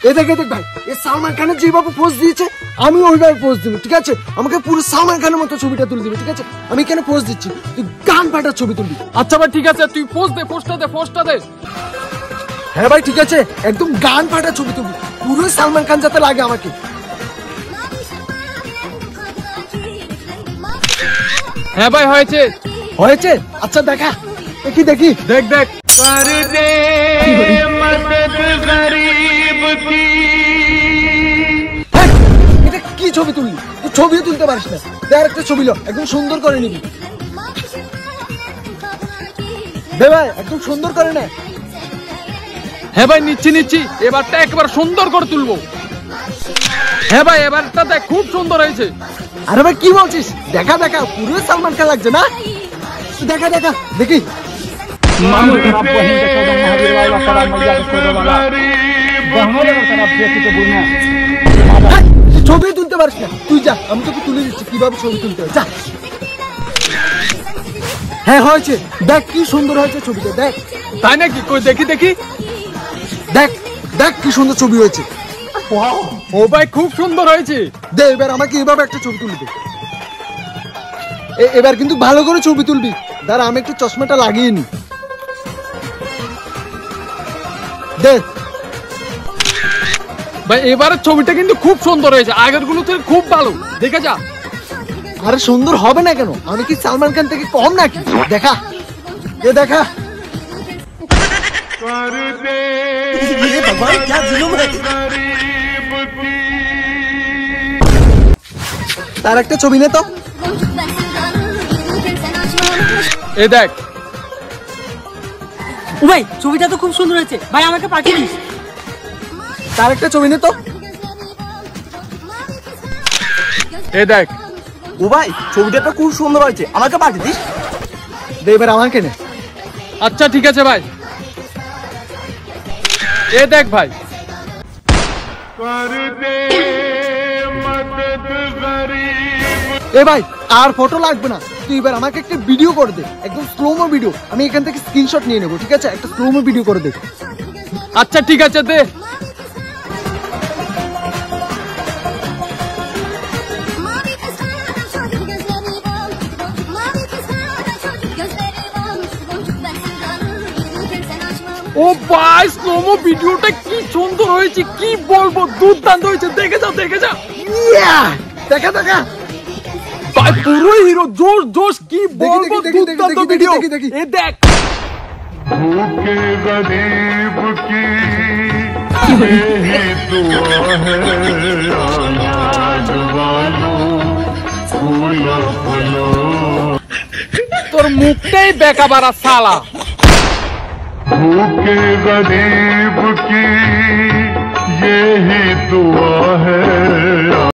এ দেখ ভাই, এ সালমান খানের যেভাবে পোজ দিয়েছে আমি ওইভাবে পোজ দিব, ঠিক আছে? আমাকে পুরো সালমান খানের মতো ছবিটা তুলে দিবি, ঠিক আছে? আমি কেন পোজ দিচ্ছি, তুই গান ফাটার ছবি তুলবি। আচ্ছা ভাই ঠিক আছে, তুই পোজ দে, পোজটা দে। হ্যাঁ ভাই ঠিক আছে, একদম গান ফাটার ছবি তুলবি, পুরো সালমান খান যাতে লাগে আমাকে। হ্যাঁ ভাই হয়েছে। আচ্ছা দেখা, দেখি দেখ এটা কি ছবি তুললি? তুই ছবিও তুলতে পারিস না। দেখ একটা ছবি লো, একদম সুন্দর করে নিবি। দে ভাই, একদম সুন্দর করে নে। হ্যাঁ ভাই নিচ্ছি, এবারটা একবার সুন্দর করে তুলবো। হ্যাঁ ভাই এবারটা দেখ, খুব সুন্দর হয়েছে। আরে ভাই কি বলছিস? দেখা পুরো সালমান খান লাগছে না? দেখা দেখি। ছবি তুলতে পারিস না, তুই যা, আমি তোকে তুলে দিচ্ছি কিভাবে ছবি তুলতে হয়, যা। হ্যাঁ হয়েছে, দেখ কি সুন্দর হয়েছে ছবিটা, দেখ। তাই নাকি? কই দেখি দেখ কি সুন্দর ছবি হয়েছে। ও ভাই খুব সুন্দর হয়েছে। দে এবার আমাকে এভাবে একটা ছবি তুলবি। এবার কিন্তু ভালো করে ছবি তুলবি। দাঁড়া আমি একটু চশমাটা লাগিয়ে নি। দে ভাই এবারের ছবিটা কিন্তু খুব সুন্দর হয়েছে, আগের গুলো থেকে খুব ভালো, দেখে যা। আরে সুন্দর হবে না কেন? আমি কি সালমান খান থেকে কম নাকি? দেখা তার একটা ছবি নে তো। এ দেখ ভাই ছবিটা তো খুব সুন্দর হয়েছে, ভাই আমাকে পাঠিয়ে দিস। তার একটা ছবি নে তো। এ দেখ ও ভাই ছবিটা তো খুব সুন্দর হয়েছে, আমাকে পাঠিয়ে দিস। দে এবার আমাকে নে। আচ্ছা ঠিক আছে ভাই। এ দেখ ভাই, এ ভাই আর ফটো লাগবে না, তুই এবার আমাকে একটা ভিডিও করে দে, একদম স্লোমো ভিডিও। আমি এখান থেকে স্ক্রিনশট নিয়ে নেবো, ঠিক আছে? একটা স্লোমো ভিডিও করে দে। আচ্ছা ঠিক আছে দে। ও ভাই স্লোমো ভিডিওটা কি সুন্দর হয়েছে, কি বলবো, দুর্দান্ত হয়েছে, দেখে যা। দেখা ভাই পুরো হিরো, জোশ কি বলবো, দুর্দান্ত ভিডিও। এ দেখ भूखे गरीब की दुआ है, अनाज वालों फूलो फलो। তোর মুখটাই বেকা বাড়া সালা। भूखे गरीब